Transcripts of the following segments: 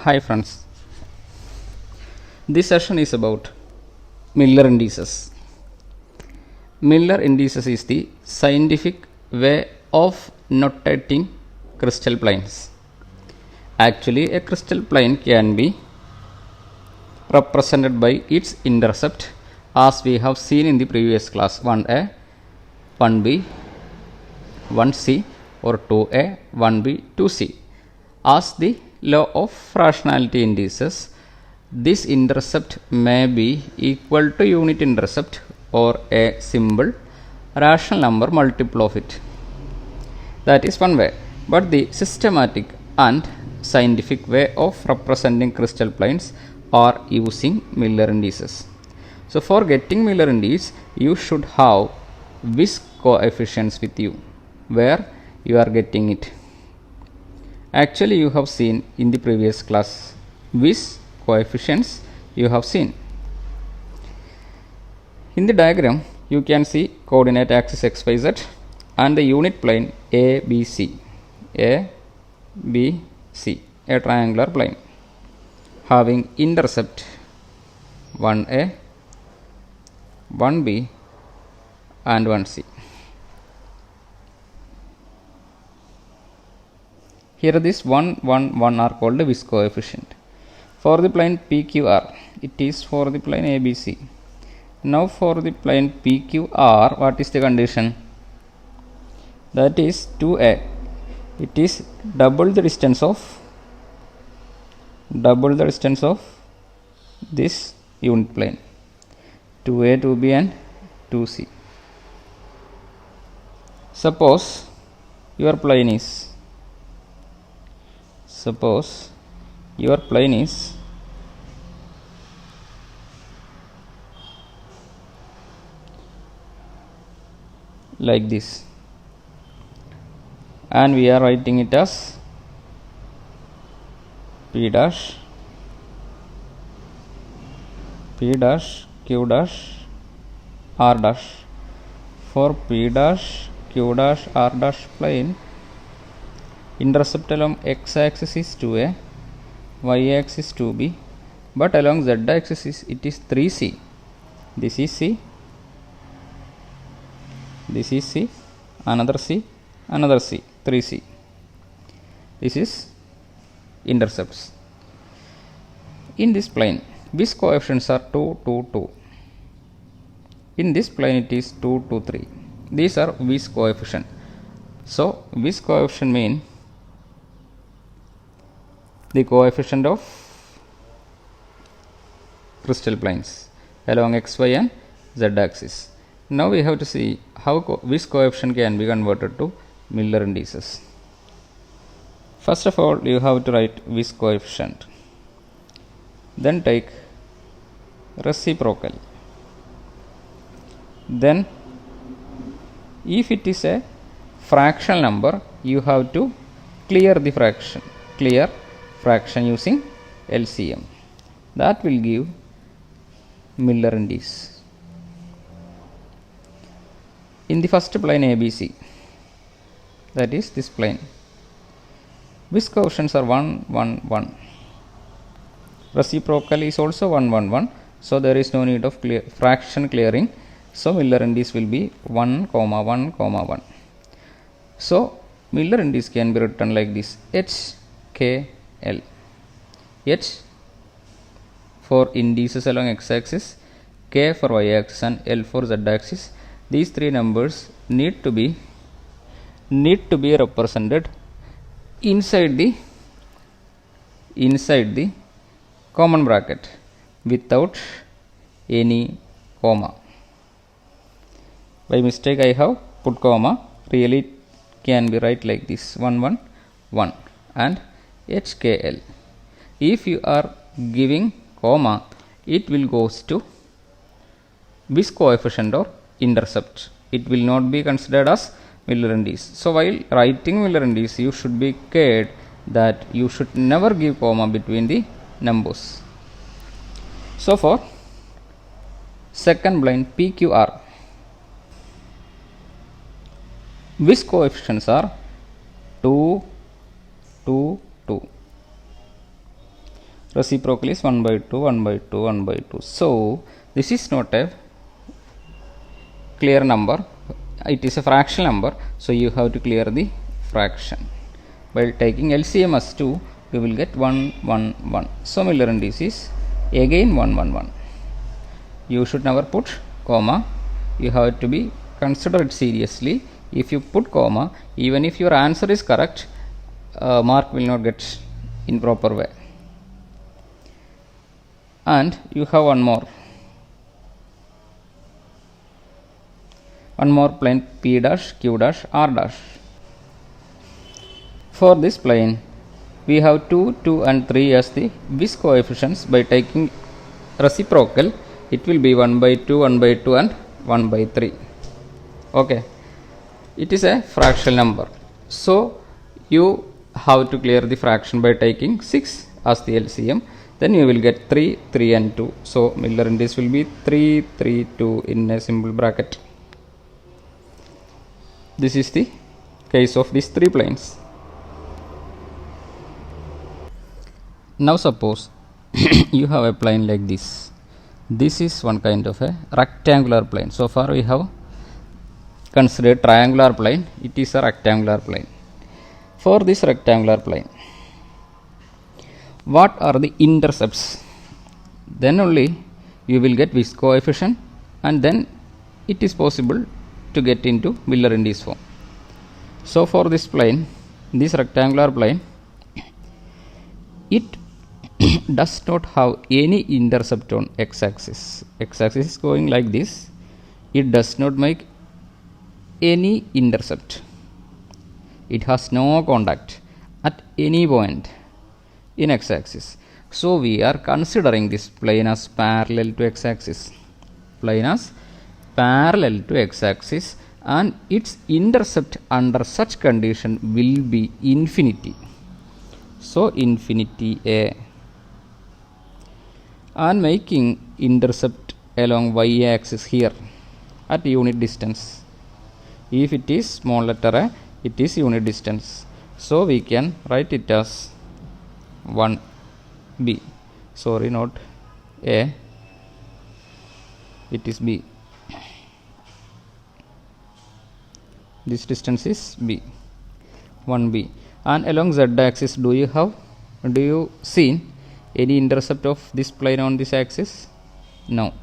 Hi friends, this session is about Miller indices. Miller indices is the scientific way of notating crystal planes. Actually, a crystal plane can be represented by its intercept as we have seen in the previous class 1a, 1b, 1c or 2a, 1b, 2c. As the law of rationality indices, this intercept may be equal to unit intercept or a simple rational number multiple of it. That is one way. But the systematic and scientific way of representing crystal planes are using Miller indices. So for getting Miller indices, you should have whisk coefficients with you. Where you are getting it? Actually, you have seen in the previous class whisk coefficients you have seen. In the diagram, you can see coordinate axis x, y, z and the unit plane A, B, C. A, B, C, a triangular plane having intercept 1A, 1B and 1C. Here this 1, 1, 1 are called the whisk coefficient. For the plane PQR, it is for the plane ABC. Now for the plane PQR, what is the condition? That is 2A. It is double the distance of this unit plane. 2A, 2B and 2C. Suppose your plane is like this, and we are writing it as P dash, Q dash, R dash. For P dash, Q dash, R dash plane, intercept along x axis is 2A, y axis 2B, but along z axis it is 3C. This is C, this is C, another C, 3C. This is intercepts. In this plane, whisk coefficients are 2, 2, 2. In this plane it is 2, 2, 3. These are whisk coefficient. So whisk coefficient mean the coefficient of crystal planes along x, y and z axis. Now we have to see how whisk coefficient can be converted to Miller indices. First of all, you have to write whisk coefficient. Then take reciprocal. Then if it is a fractional number, you have to clear the fraction. Fraction using LCM. That will give Miller indice. In the first plane ABC, that is this plane, whisk coefficients are 1, 1, 1. Reciprocal is also 1, 1, 1. So there is no need of fraction clearing. So Miller indice will be 1, 1, 1. So Miller indice can be written like this: HKL. H for indices along x-axis, K for y-axis and L for z-axis. These three numbers need to be represented inside the common bracket without any comma. By mistake I have put comma. Really it can be write like this: 1, 1, 1 and HKL. If you are giving comma, it will goes to whisk coefficient or intercept. It will not be considered as Miller indice. So while writing Miller indice, you should be cared that you should never give comma between the numbers. So for second plane PQR, whisk coefficients are 2, 2, 2. reciprocal is 1 by 2, 1 by 2, 1 by 2. So this is not a clear number, it is a fractional number, so you have to clear the fraction. By taking LCM as 2, you will get 1, 1, 1. So Miller indices is again 1, 1, 1. You should never put comma, you have to be considered seriously. If you put comma, even if your answer is correct, mark will not get in proper way. And you have one more plane P dash, Q dash, R dash. For this plane, we have 2, 2 and 3 as the Wiss coefficients. By taking reciprocal, it will be 1 by 2, 1 by 2 and 1 by 3. Okay, it is a fractional number, so you have to clear the fraction by taking 6 as the LCM. Then you will get 3, 3 and 2. So Miller index will be 3, 3, 2 in a simple bracket. This is the case of these 3 planes. Now suppose you have a plane like this. This is one kind of a rectangular plane. So far we have considered triangular plane, it is a rectangular plane. For this rectangular plane, what are the intercepts? Then only you will get Wiss coefficient, and then it is possible to get into Miller index form. So for this plane, this rectangular plane, it does not have any intercept on x-axis. X-axis is going like this. It does not make any intercept. It has no contact at any point in x-axis. So we are considering this plane as parallel to x-axis. Plane as parallel to x-axis, and its intercept under such condition will be infinity. So infinity A, and making intercept along y-axis here at unit distance. If it is small letter a, it is unit distance. So we can write it as 1b. Sorry, not a, it is b. This distance is b, 1b. And along z-axis, do you see any intercept of this plane on this axis? No.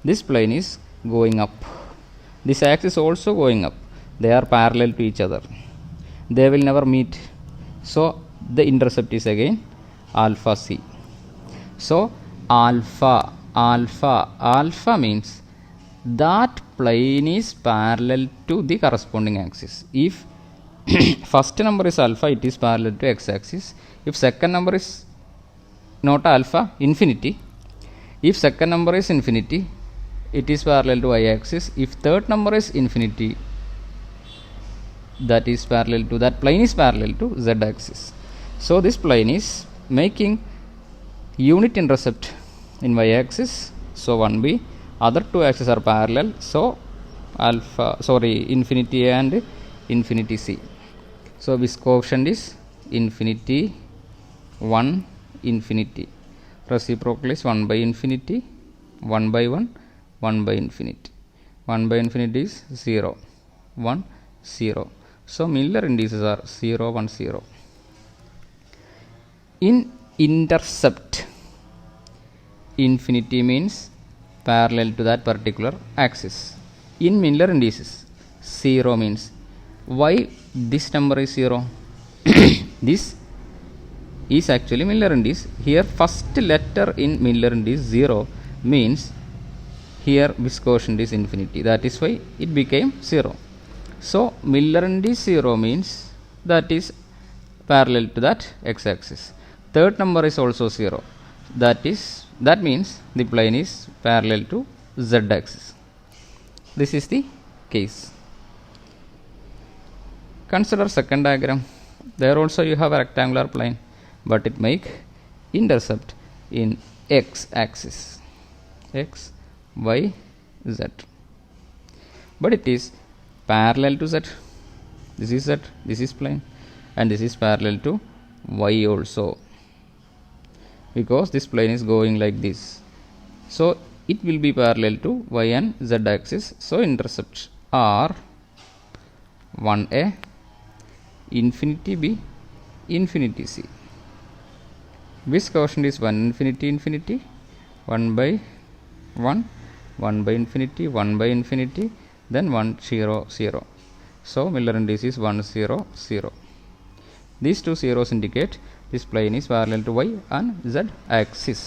This plane is going up. This axis also going up. They are parallel to each other. They will never meet. So the intercept is again alpha c. So alpha means that plane is parallel to the corresponding axis. If first number is alpha, it is parallel to x-axis. If second number is not alpha, infinity. If second number is infinity, it is parallel to y-axis. If third number is infinity, that is parallel to, that plane is parallel to z-axis. So this plane is making unit intercept in y-axis. So 1b, other two axes are parallel. So infinity A and infinity c. So Wiss coefficient is infinity, 1, infinity. Reciprocal is 1 by infinity, 1 by 1, 1 by infinity. 1 by infinity is 0, 1, 0. So Miller indices are 0, 1, 0. In intercept, infinity means parallel to that particular axis. In Miller indices, 0 means, why this number is 0? This is actually Miller index. Here first letter in Miller index 0 means here Wiss coefficient is infinity. That is why it became 0. So Miller index 0 means that is parallel to that x-axis. Third number is also 0. That means the plane is parallel to z-axis. This is the case. Consider second diagram. There also you have a rectangular plane, but it make intercept in x-axis, x, y, z. But it is parallel to z. This is z, this is plane, and this is parallel to y also. because this plane is going like this. So it will be parallel to y and z axis. So intercepts are 1a, infinity b, infinity c. Which quotient is 1 infinity infinity, 1 by 1, 1 by infinity, 1 by infinity, then 1 0 0. So Miller indices 1 0 0. These two zeros indicate this plane is parallel to y and z axis.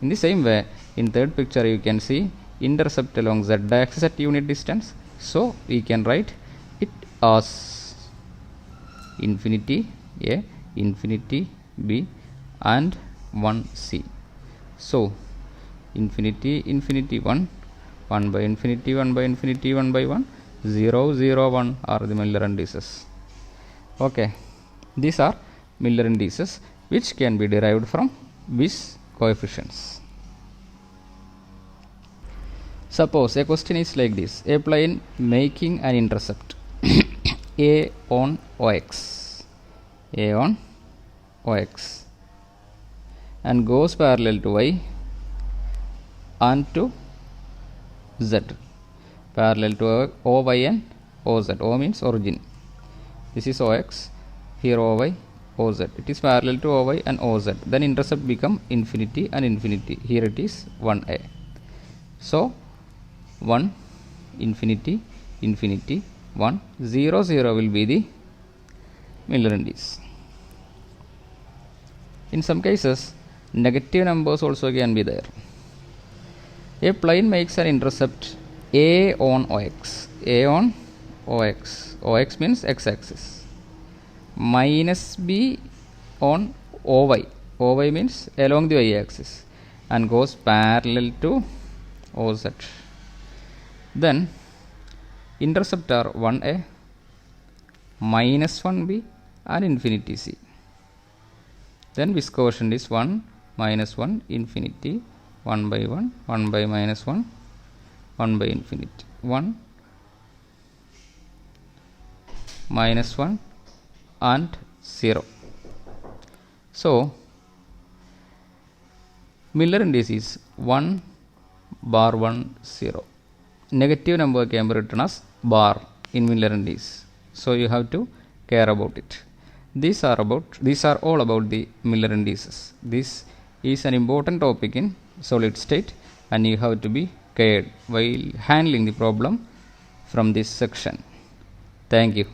In the same way, in third picture you can see intercept along z axis at unit distance. So we can write it as infinity a, infinity b, and 1c. So infinity infinity 1, 1 by infinity, 1 by infinity, 1 by 1, 0 0 1 are the Miller indices. Okay, these are Miller indices which can be derived from which coefficients. Suppose a question is like this: a plane making an intercept a on OX, a on OX, and goes parallel to y and to z, parallel to OY and OZ. O means origin. This is OX, here OY, OZ. It is parallel to OY and OZ. Then intercept become infinity and infinity. Here it is 1a. So 1 infinity infinity 1 0 0 will be the Miller indice. In some cases, negative numbers also can be there. A plane makes an intercept a on OX, a on OX, OX means x-axis, minus b on OY, OY means along the y-axis, and goes parallel to OZ. Then intercept are 1a, minus 1b, and infinity c. Then which quotient is 1, minus 1, infinity, 1 by 1, 1 by minus 1, 1 by infinity, 1, minus 1, and 0. So Miller indice is 1 bar 1 0. Negative number can be written as bar in Miller indice. So you have to care about it. These are all about the Miller indices. This is an important topic in solid state, and you have to be cared while handling the problem from this section. Thank you.